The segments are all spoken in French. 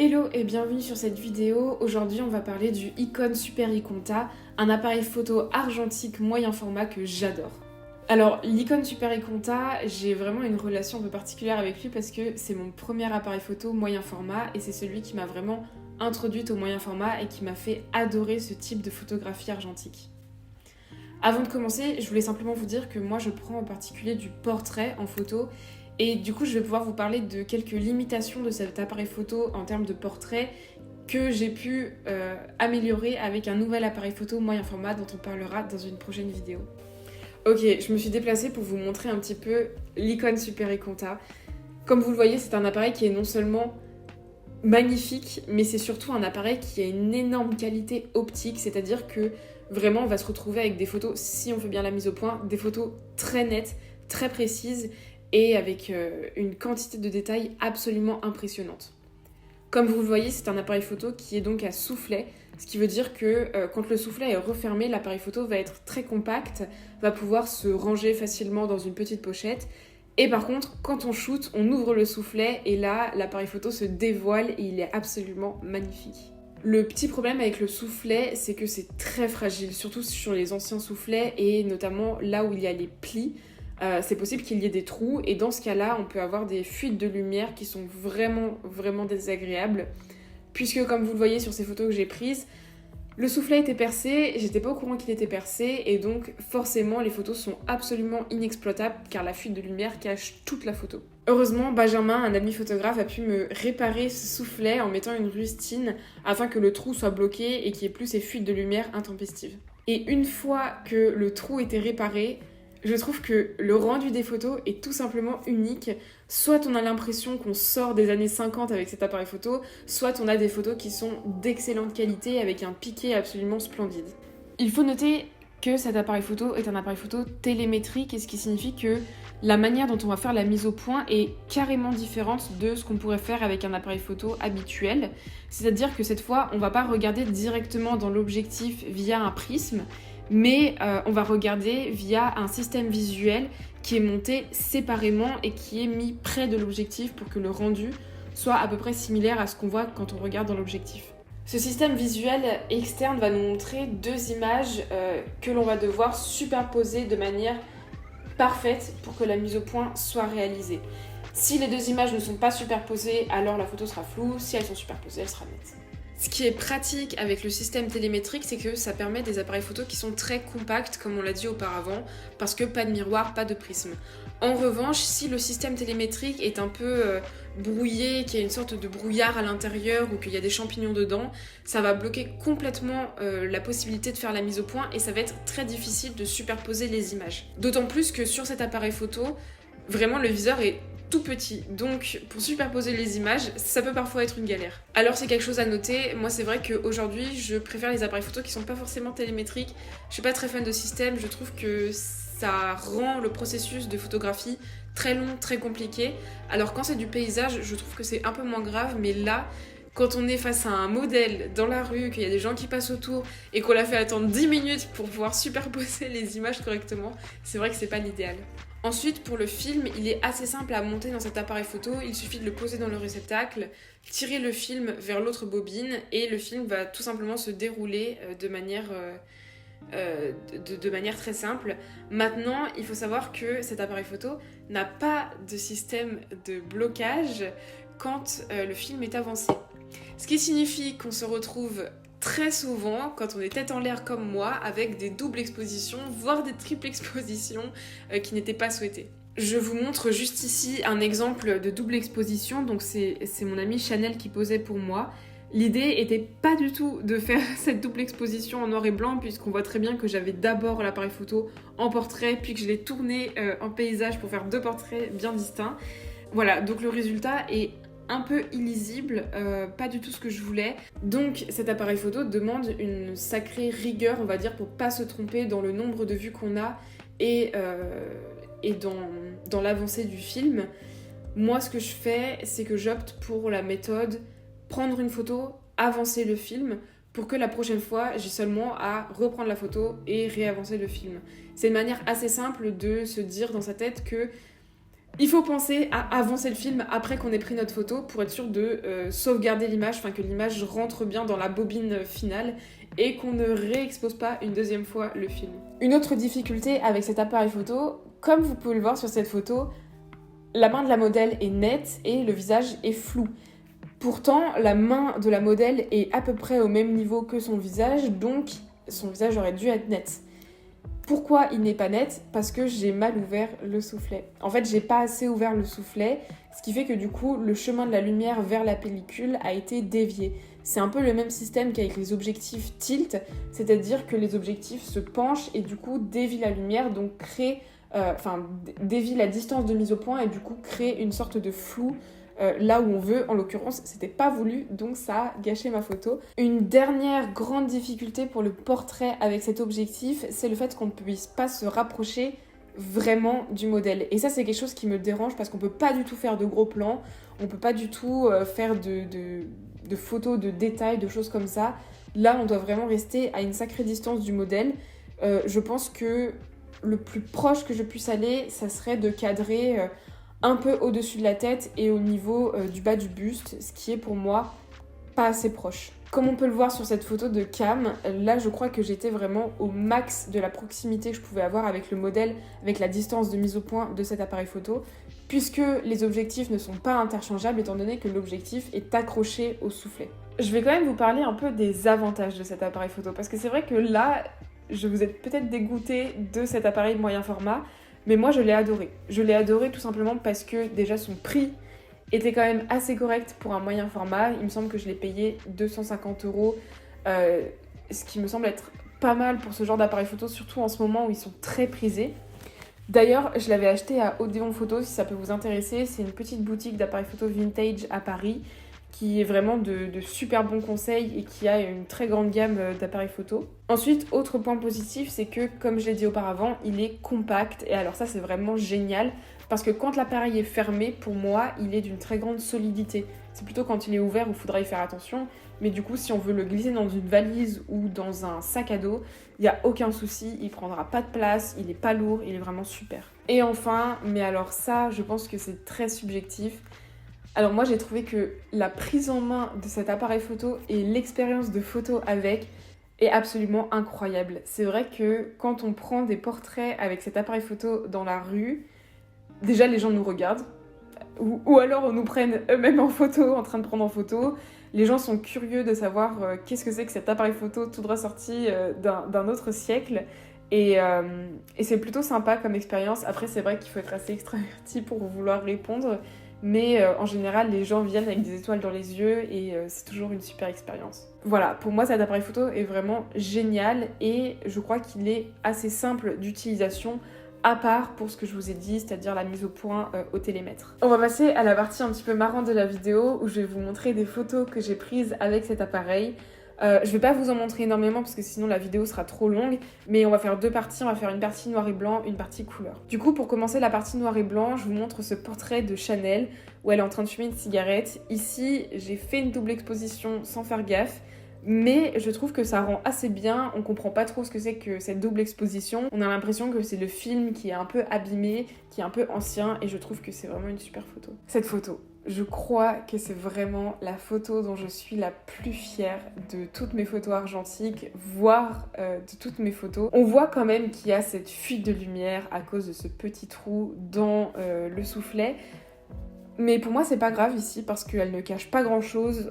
Hello et bienvenue sur cette vidéo. Aujourd'hui on va parler du Icon Super Iconta, un appareil photo argentique moyen format que j'adore. Alors l'Icon Super Iconta, j'ai vraiment une relation un peu particulière avec lui parce que c'est mon premier appareil photo moyen format et c'est celui qui m'a vraiment introduite au moyen format et qui m'a fait adorer ce type de photographie argentique. Avant de commencer, je voulais simplement vous dire que moi je prends en particulier du portrait en photo. Et du coup, je vais pouvoir vous parler de quelques limitations de cet appareil photo en termes de portrait que j'ai pu améliorer avec un nouvel appareil photo moyen format dont on parlera dans une prochaine vidéo. Ok, je me suis déplacée pour vous montrer un petit peu l'Icon Super Iconta. Comme vous le voyez, c'est un appareil qui est non seulement magnifique, mais c'est surtout un appareil qui a une énorme qualité optique, c'est-à-dire que vraiment on va se retrouver avec des photos, si on fait bien la mise au point, des photos très nettes, très précises, et avec une quantité de détails absolument impressionnante. Comme vous le voyez, c'est un appareil photo qui est donc à soufflet, ce qui veut dire que quand le soufflet est refermé, l'appareil photo va être très compact, va pouvoir se ranger facilement dans une petite pochette. Et par contre, quand on shoot, on ouvre le soufflet et là, l'appareil photo se dévoile et il est absolument magnifique. Le petit problème avec le soufflet, c'est que c'est très fragile, surtout sur les anciens soufflets et notamment là où il y a les plis. C'est possible qu'il y ait des trous et dans ce cas-là, on peut avoir des fuites de lumière qui sont vraiment désagréables puisque comme vous le voyez sur ces photos que j'ai prises, le soufflet était percé, j'étais pas au courant qu'il était percé et donc forcément les photos sont absolument inexploitables car la fuite de lumière cache toute la photo. Heureusement, Benjamin, un ami photographe, a pu me réparer ce soufflet en mettant une rustine afin que le trou soit bloqué et qu'il n'y ait plus ces fuites de lumière intempestives. Et une fois que le trou était réparé, je trouve que le rendu des photos est tout simplement unique. Soit on a l'impression qu'on sort des années 50 avec cet appareil photo, soit on a des photos qui sont d'excellente qualité avec un piqué absolument splendide. Il faut noter que cet appareil photo est un appareil photo télémétrique, et ce qui signifie que la manière dont on va faire la mise au point est carrément différente de ce qu'on pourrait faire avec un appareil photo habituel. C'est-à-dire que cette fois, on ne va pas regarder directement dans l'objectif via un prisme, mais on va regarder via un système visuel qui est monté séparément et qui est mis près de l'objectif pour que le rendu soit à peu près similaire à ce qu'on voit quand on regarde dans l'objectif. Ce système visuel externe va nous montrer deux images que l'on va devoir superposer de manière parfaite pour que la mise au point soit réalisée. Si les deux images ne sont pas superposées, alors la photo sera floue. Si elles sont superposées, elle sera nette. Ce qui est pratique avec le système télémétrique, c'est que ça permet des appareils photo qui sont très compacts, comme on l'a dit auparavant, parce que pas de miroir, pas de prisme. En revanche, si le système télémétrique est un peu brouillé, qu'il y a une sorte de brouillard à l'intérieur ou qu'il y a des champignons dedans, ça va bloquer complètement la possibilité de faire la mise au point et ça va être très difficile de superposer les images. D'autant plus que sur cet appareil photo, vraiment le viseur est tout petit, donc pour superposer les images, ça peut parfois être une galère. Alors c'est quelque chose à noter, moi c'est vrai qu'aujourd'hui je préfère les appareils photo qui sont pas forcément télémétriques, je suis pas très fan de système, je trouve que ça rend le processus de photographie très long, très compliqué, alors quand c'est du paysage, je trouve que c'est un peu moins grave, mais là, quand on est face à un modèle dans la rue, qu'il y a des gens qui passent autour et qu'on l'a fait attendre 10 minutes pour pouvoir superposer les images correctement, c'est vrai que c'est pas l'idéal. Ensuite, pour le film, il est assez simple à monter dans cet appareil photo. Il suffit de le poser dans le réceptacle, tirer le film vers l'autre bobine et le film va tout simplement se dérouler de manière très simple. Maintenant, il faut savoir que cet appareil photo n'a pas de système de blocage quand le film est avancé. Ce qui signifie qu'on se retrouve très souvent, quand on est tête en l'air comme moi, avec des doubles expositions, voire des triples expositions qui n'étaient pas souhaitées. Je vous montre juste ici un exemple de double exposition, donc c'est mon amie Chanel qui posait pour moi. L'idée était pas du tout de faire cette double exposition en noir et blanc, puisqu'on voit très bien que j'avais d'abord l'appareil photo en portrait, puis que je l'ai tourné en paysage pour faire deux portraits bien distincts. Voilà, donc le résultat est un peu illisible, pas du tout ce que je voulais. Donc cet appareil photo demande une sacrée rigueur, on va dire, pour pas se tromper dans le nombre de vues qu'on a et dans l'avancée du film. Moi, ce que je fais, c'est que j'opte pour la méthode prendre une photo, avancer le film, pour que la prochaine fois, j'ai seulement à reprendre la photo et réavancer le film. C'est une manière assez simple de se dire dans sa tête que Il faut penser à avancer le film après qu'on ait pris notre photo pour être sûr de sauvegarder l'image, enfin que l'image rentre bien dans la bobine finale et qu'on ne réexpose pas une deuxième fois le film. Une autre difficulté avec cet appareil photo, comme vous pouvez le voir sur cette photo, la main de la modèle est nette et le visage est flou. Pourtant, la main de la modèle est à peu près au même niveau que son visage, donc son visage aurait dû être net. Pourquoi il n'est pas net ? Parce que j'ai mal ouvert le soufflet. En fait, j'ai pas assez ouvert le soufflet, ce qui fait que du coup, le chemin de la lumière vers la pellicule a été dévié. C'est un peu le même système qu'avec les objectifs tilt, c'est-à-dire que les objectifs se penchent et du coup dévient la lumière, donc dévient la distance de mise au point et du coup crée une sorte de flou là où on veut. En l'occurrence, c'était pas voulu, donc ça a gâché ma photo. Une dernière grande difficulté pour le portrait avec cet objectif, c'est le fait qu'on ne puisse pas se rapprocher vraiment du modèle. Et ça, c'est quelque chose qui me dérange parce qu'on peut pas du tout faire de gros plans, on peut pas du tout faire de photos, de détails, de choses comme ça. Là, on doit vraiment rester à une sacrée distance du modèle. Je pense que le plus proche que je puisse aller, ça serait de cadrer un peu au-dessus de la tête et au niveau du bas du buste, ce qui est pour moi pas assez proche. Comme on peut le voir sur cette photo de Cam, là je crois que j'étais vraiment au max de la proximité que je pouvais avoir avec le modèle, avec la distance de mise au point de cet appareil photo, puisque les objectifs ne sont pas interchangeables étant donné que l'objectif est accroché au soufflet. Je vais quand même vous parler un peu des avantages de cet appareil photo, parce que c'est vrai que là, je vous ai peut-être dégoûté de cet appareil moyen format, mais moi je l'ai adoré. Je l'ai adoré tout simplement parce que déjà son prix était quand même assez correct pour un moyen format. Il me semble que je l'ai payé 250 €, ce qui me semble être pas mal pour ce genre d'appareil photo, surtout en ce moment où ils sont très prisés. D'ailleurs, je l'avais acheté à Odéon Photo, si ça peut vous intéresser. C'est une petite boutique d'appareils photo vintage à Paris qui est vraiment de super bons conseils et qui a une très grande gamme d'appareils photo. Ensuite, autre point positif, c'est que, comme je l'ai dit auparavant, il est compact. Et alors ça, c'est vraiment génial parce que quand l'appareil est fermé, pour moi, il est d'une très grande solidité. C'est plutôt quand il est ouvert où il faudra y faire attention. Mais du coup, si on veut le glisser dans une valise ou dans un sac à dos, il n'y a aucun souci, il prendra pas de place, il est pas lourd, il est vraiment super. Et enfin, mais alors ça, je pense que c'est très subjectif. Alors moi, j'ai trouvé que la prise en main de cet appareil photo et l'expérience de photo avec est absolument incroyable. C'est vrai que quand on prend des portraits avec cet appareil photo dans la rue, déjà les gens nous regardent, ou alors on nous prenne eux-mêmes en photo, en train de prendre en photo. Les gens sont curieux de savoir qu'est-ce que c'est que cet appareil photo tout droit sorti d'un autre siècle. Et c'est plutôt sympa comme expérience. Après, c'est vrai qu'il faut être assez extraverti pour vouloir répondre. Mais en général, les gens viennent avec des étoiles dans les yeux et c'est toujours une super expérience. Voilà, pour moi, cet appareil photo est vraiment génial et je crois qu'il est assez simple d'utilisation, à part pour ce que je vous ai dit, c'est-à-dire la mise au point au télémètre. On va passer à la partie un petit peu marrante de la vidéo où je vais vous montrer des photos que j'ai prises avec cet appareil. Je vais pas vous en montrer énormément parce que sinon la vidéo sera trop longue, mais on va faire deux parties, on va faire une partie noir et blanc, une partie couleur. Du coup, pour commencer la partie noir et blanc, je vous montre ce portrait de Chanel où elle est en train de fumer une cigarette. Ici, j'ai fait une double exposition sans faire gaffe, mais je trouve que ça rend assez bien. On comprend pas trop ce que c'est que cette double exposition. On a l'impression que c'est le film qui est un peu abîmé, qui est un peu ancien, et je trouve que c'est vraiment une super photo. Cette photo, je crois que c'est vraiment la photo dont je suis la plus fière de toutes mes photos argentiques, voire de toutes mes photos. On voit quand même qu'il y a cette fuite de lumière à cause de ce petit trou dans le soufflet. Mais pour moi, c'est pas grave ici parce qu'elle ne cache pas grand chose.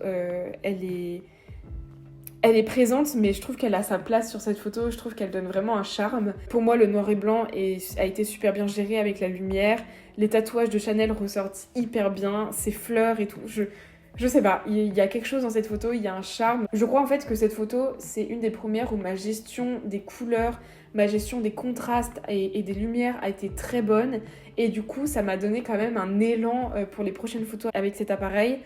Elle est présente, mais je trouve qu'elle a sa place sur cette photo. Je trouve qu'elle donne vraiment un charme. Pour moi, le noir et blanc a été super bien géré avec la lumière. Les tatouages de Chanel ressortent hyper bien. Ses fleurs et tout. Je sais pas, il y a quelque chose dans cette photo, il y a un charme. Je crois en fait que cette photo, c'est une des premières où ma gestion des couleurs, ma gestion des contrastes et des lumières a été très bonne. Et du coup, ça m'a donné quand même un élan pour les prochaines photos avec cet appareil.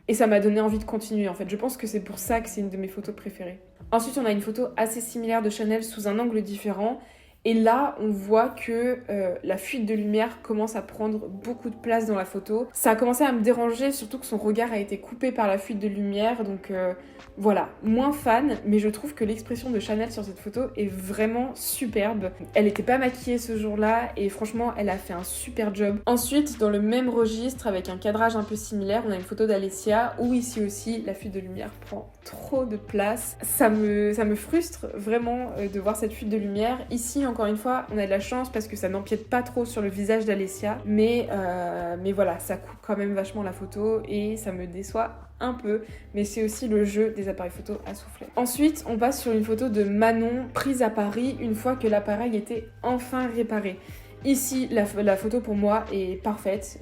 Et ça m'a donné envie de continuer en fait. Je pense que c'est pour ça que c'est une de mes photos préférées. Ensuite, on a une photo assez similaire de Chanel sous un angle différent. Et là, on voit que la fuite de lumière commence à prendre beaucoup de place dans la photo. Ça a commencé à me déranger, surtout que son regard a été coupé par la fuite de lumière. Donc voilà, moins fan, mais je trouve que l'expression de Chanel sur cette photo est vraiment superbe. Elle n'était pas maquillée ce jour-là et franchement, elle a fait un super job. Ensuite, dans le même registre, avec un cadrage un peu similaire, on a une photo d'Alessia où ici aussi, la fuite de lumière prend trop de place. Ça me frustre vraiment de voir cette fuite de lumière. Ici, encore une fois, on a de la chance parce que ça n'empiète pas trop sur le visage d'Alessia, mais voilà, ça coupe quand même vachement la photo et ça me déçoit un peu, mais c'est aussi le jeu des appareils photo à soufflet. Ensuite, on passe sur une photo de Manon prise à Paris une fois que l'appareil était enfin réparé. Ici, la photo pour moi est parfaite,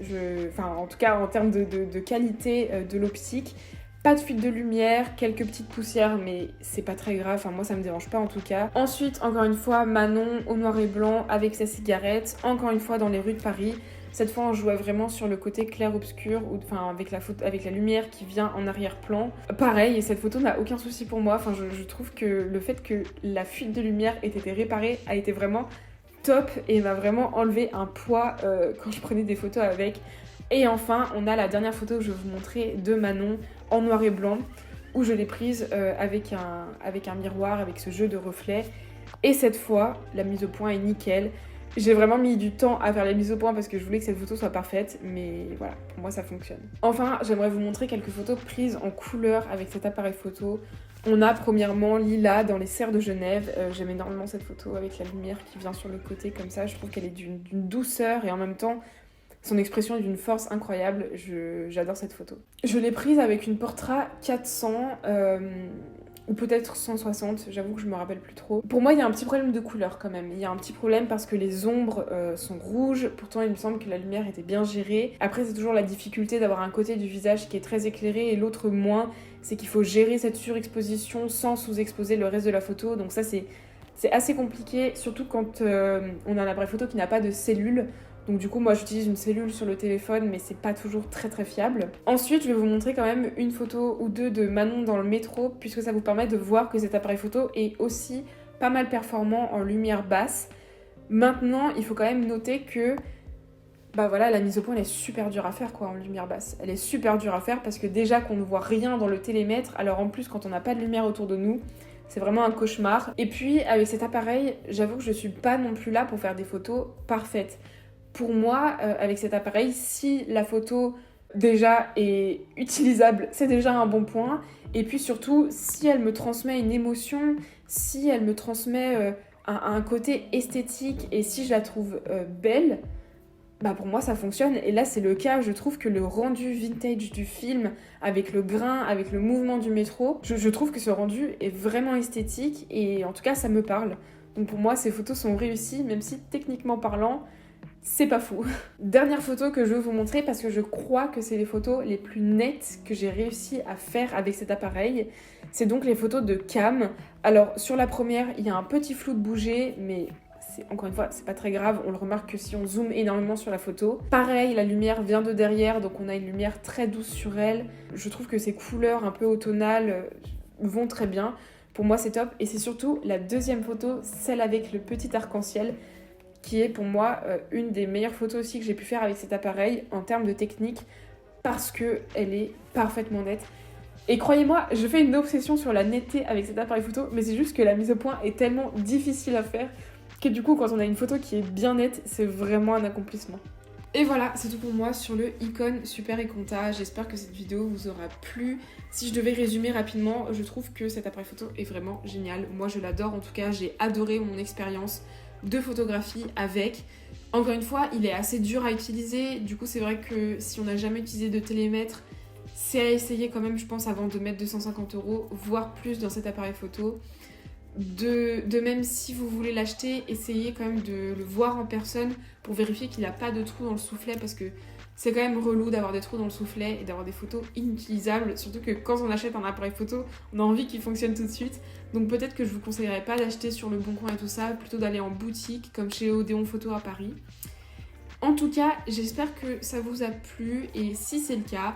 en tout cas en termes de qualité de l'optique. Pas de fuite de lumière, quelques petites poussières, mais c'est pas très grave, enfin moi ça me dérange pas en tout cas. Ensuite, encore une fois, Manon au noir et blanc avec sa cigarette, encore une fois dans les rues de Paris. Cette fois, on jouait vraiment sur le côté clair-obscur, avec la lumière qui vient en arrière-plan. Pareil, et cette photo n'a aucun souci pour moi. Enfin, je trouve que le fait que la fuite de lumière ait été réparée a été vraiment top et m'a vraiment enlevé un poids quand je prenais des photos avec. Et enfin, on a la dernière photo que je vais vous montrer de Manon en noir et blanc, où je l'ai prise avec un miroir, avec ce jeu de reflets. Et cette fois, la mise au point est nickel. J'ai vraiment mis du temps à faire la mise au point parce que je voulais que cette photo soit parfaite, mais voilà, pour moi ça fonctionne. Enfin, j'aimerais vous montrer quelques photos prises en couleur avec cet appareil photo. On a premièrement Lila dans les serres de Genève. J'aime énormément cette photo avec la lumière qui vient sur le côté comme ça. Je trouve qu'elle est d'une douceur et en même temps, son expression est d'une force incroyable. J'adore cette photo. Je l'ai prise avec une Portra 400. Ou peut-être 160, j'avoue que je me rappelle plus trop. Pour moi, il y a un petit problème de couleur quand même. Il y a un petit problème parce que les ombres sont rouges, pourtant il me semble que la lumière était bien gérée. Après, c'est toujours la difficulté d'avoir un côté du visage qui est très éclairé et l'autre moins. C'est qu'il faut gérer cette surexposition sans sous-exposer le reste de la photo. Donc ça, c'est assez compliqué, surtout quand on a un appareil photo qui n'a pas de cellule. Donc du coup, moi j'utilise une cellule sur le téléphone, mais c'est pas toujours très très fiable. Ensuite, je vais vous montrer quand même une photo ou deux de Manon dans le métro, puisque ça vous permet de voir que cet appareil photo est aussi pas mal performant en lumière basse. Maintenant, il faut quand même noter que la mise au point elle est super dure à faire en lumière basse. Elle est super dure à faire parce que déjà qu'on ne voit rien dans le télémètre, alors en plus quand on n'a pas de lumière autour de nous, c'est vraiment un cauchemar. Et puis avec cet appareil, j'avoue que je suis pas non plus là pour faire des photos parfaites. Pour moi, avec cet appareil, si la photo déjà est utilisable, c'est déjà un bon point. Et puis surtout, si elle me transmet une émotion, si elle me transmet un côté esthétique et si je la trouve belle, pour moi ça fonctionne. Et là c'est le cas, je trouve que le rendu vintage du film, avec le grain, avec le mouvement du métro, je trouve que ce rendu est vraiment esthétique et en tout cas ça me parle. Donc pour moi ces photos sont réussies, même si techniquement parlant, c'est pas fou. Dernière photo que je veux vous montrer parce que je crois que c'est les photos les plus nettes que j'ai réussi à faire avec cet appareil. C'est donc les photos de cam. Alors sur la première, il y a un petit flou de bouger, mais encore une fois, c'est pas très grave. On le remarque que si on zoome énormément sur la photo. Pareil, la lumière vient de derrière, donc on a une lumière très douce sur elle. Je trouve que ces couleurs un peu automnales vont très bien. Pour moi, c'est top. Et c'est surtout la deuxième photo, celle avec le petit arc-en-ciel, qui est pour moi une des meilleures photos aussi que j'ai pu faire avec cet appareil en termes de technique, parce qu'elle est parfaitement nette. Et croyez-moi, je fais une obsession sur la netteté avec cet appareil photo, mais c'est juste que la mise au point est tellement difficile à faire que du coup, quand on a une photo qui est bien nette, c'est vraiment un accomplissement. Et voilà, c'est tout pour moi sur le Icon Super Iconta. J'espère que cette vidéo vous aura plu. Si je devais résumer rapidement, je trouve que cet appareil photo est vraiment génial. Moi, je l'adore, en tout cas, j'ai adoré mon expérience de photographie avec. Encore une fois, il est assez dur à utiliser. Du coup, c'est vrai que si on n'a jamais utilisé de télémètre, c'est à essayer quand même, je pense, avant de mettre 250 €, voire plus dans cet appareil photo. De même, si vous voulez l'acheter, essayez quand même de le voir en personne pour vérifier qu'il n'a pas de trou dans le soufflet, parce que c'est quand même relou d'avoir des trous dans le soufflet et d'avoir des photos inutilisables, surtout que quand on achète un appareil photo, on a envie qu'il fonctionne tout de suite. Donc peut-être que je vous conseillerais pas d'acheter sur le Bon Coin et tout ça, plutôt d'aller en boutique comme chez Odéon Photo à Paris. En tout cas, j'espère que ça vous a plu, et si c'est le cas,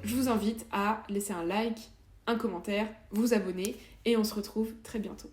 je vous invite à laisser un like, un commentaire, vous abonner, et on se retrouve très bientôt.